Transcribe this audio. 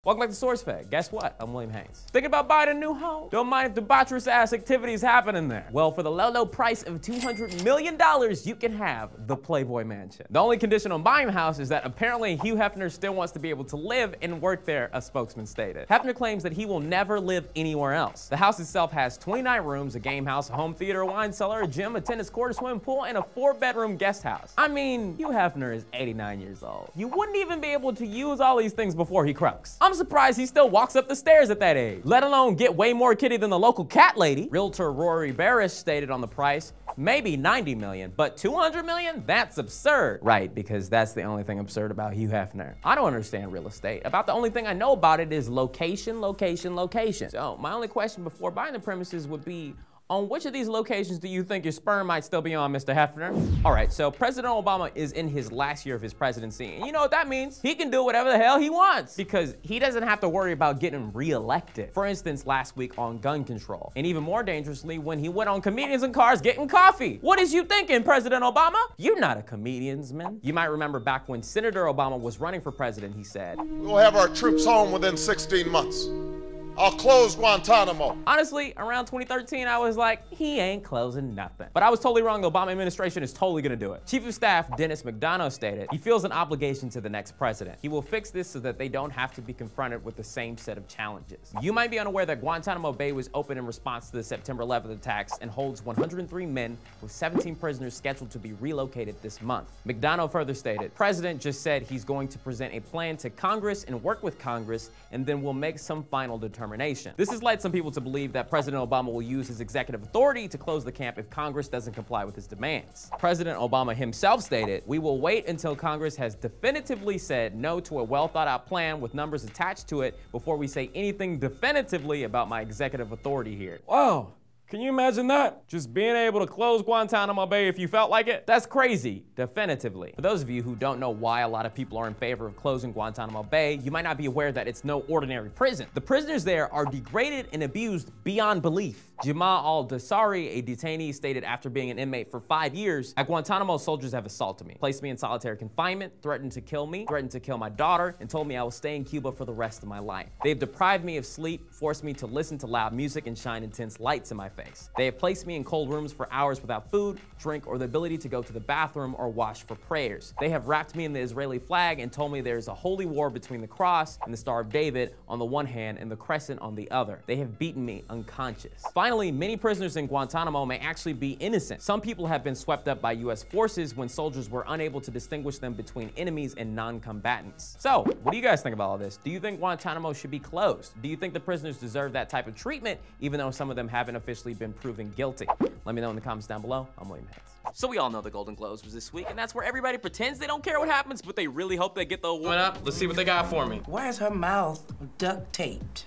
Welcome back to SourceFed. Guess what? I'm William Haynes. Thinking about buying a new home? Don't mind if debaucherous ass activities happening there. Well, for the low price of $200 million, you can have the Playboy mansion. The only condition on buying the house is that apparently Hugh Hefner still wants to be able to live and work there, a spokesman stated. Hefner claims that he will never live anywhere else. The house itself has 29 rooms, a game house, a home theater, a wine cellar, a gym, a tennis court, a swimming pool, and a 4-bedroom guest house. I mean, Hugh Hefner is 89 years old. You wouldn't even be able to use all these things before he croaks. I'm surprised he still walks up the stairs at that age, let alone get way more kitty than the local cat lady. Realtor Rory Barish stated on the price, maybe 90 million, but 200 million? That's absurd. Right, because that's the only thing absurd about Hugh Hefner. I don't understand real estate. About the only thing I know about it is location, location, location. So my only question before buying the premises would be, on which of these locations do you think your sperm might still be on, Mr. Hefner? All right, so President Obama is in his last year of his presidency, and you know what that means? He can do whatever the hell he wants because he doesn't have to worry about getting reelected. For instance, last week on gun control, and even more dangerously, when he went on Comedians in Cars getting coffee. What is you thinking, President Obama? You're not a comedian's man. You might remember back when Senator Obama was running for president, he said, "We'll have our troops home within 16 months. I'll close Guantanamo." Honestly, around 2013, I was like, he ain't closing nothing. But I was totally wrong. The Obama administration is totally gonna do it. Chief of Staff Dennis McDonough stated, he feels an obligation to the next president. He will fix this so that they don't have to be confronted with the same set of challenges. You might be unaware that Guantanamo Bay was opened in response to the September 11th attacks and holds 103 men with 17 prisoners scheduled to be relocated this month. McDonough further stated, President just said he's going to present a plan to Congress and work with Congress, and then we'll make some final determination. This has led some people to believe that President Obama will use his executive authority to close the camp if Congress doesn't comply with his demands. President Obama himself stated, "We will wait until Congress has definitively said no to a well-thought-out plan with numbers attached to it before we say anything definitively about my executive authority here." Whoa. Can you imagine that? Just being able to close Guantanamo Bay if you felt like it? That's crazy, definitively. For those of you who don't know why a lot of people are in favor of closing Guantanamo Bay, you might not be aware that it's no ordinary prison. The prisoners there are degraded and abused beyond belief. Jamal al-Dosari, a detainee, stated after being an inmate for 5 years, "At Guantanamo, soldiers have assaulted me, placed me in solitary confinement, threatened to kill me, threatened to kill my daughter, and told me I will stay in Cuba for the rest of my life. They've deprived me of sleep, forced me to listen to loud music and shine intense lights in my face. They have placed me in cold rooms for hours without food, drink, or the ability to go to the bathroom or wash for prayers. They have wrapped me in the Israeli flag and told me there is a holy war between the cross and the Star of David on the one hand and the crescent on the other. They have beaten me unconscious." Finally, many prisoners in Guantanamo may actually be innocent. Some people have been swept up by US forces when soldiers were unable to distinguish them between enemies and non-combatants. So, what do you guys think about all this? Do you think Guantanamo should be closed? Do you think the prisoners deserve that type of treatment, even though some of them haven't officially been proven guilty? Let me know in the comments down below. I'm William Haynes. So we all know the Golden Globes was this week, and that's where everybody pretends they don't care what happens, but they really hope they get the award. Let's see what they got for me. Why is her mouth duct taped?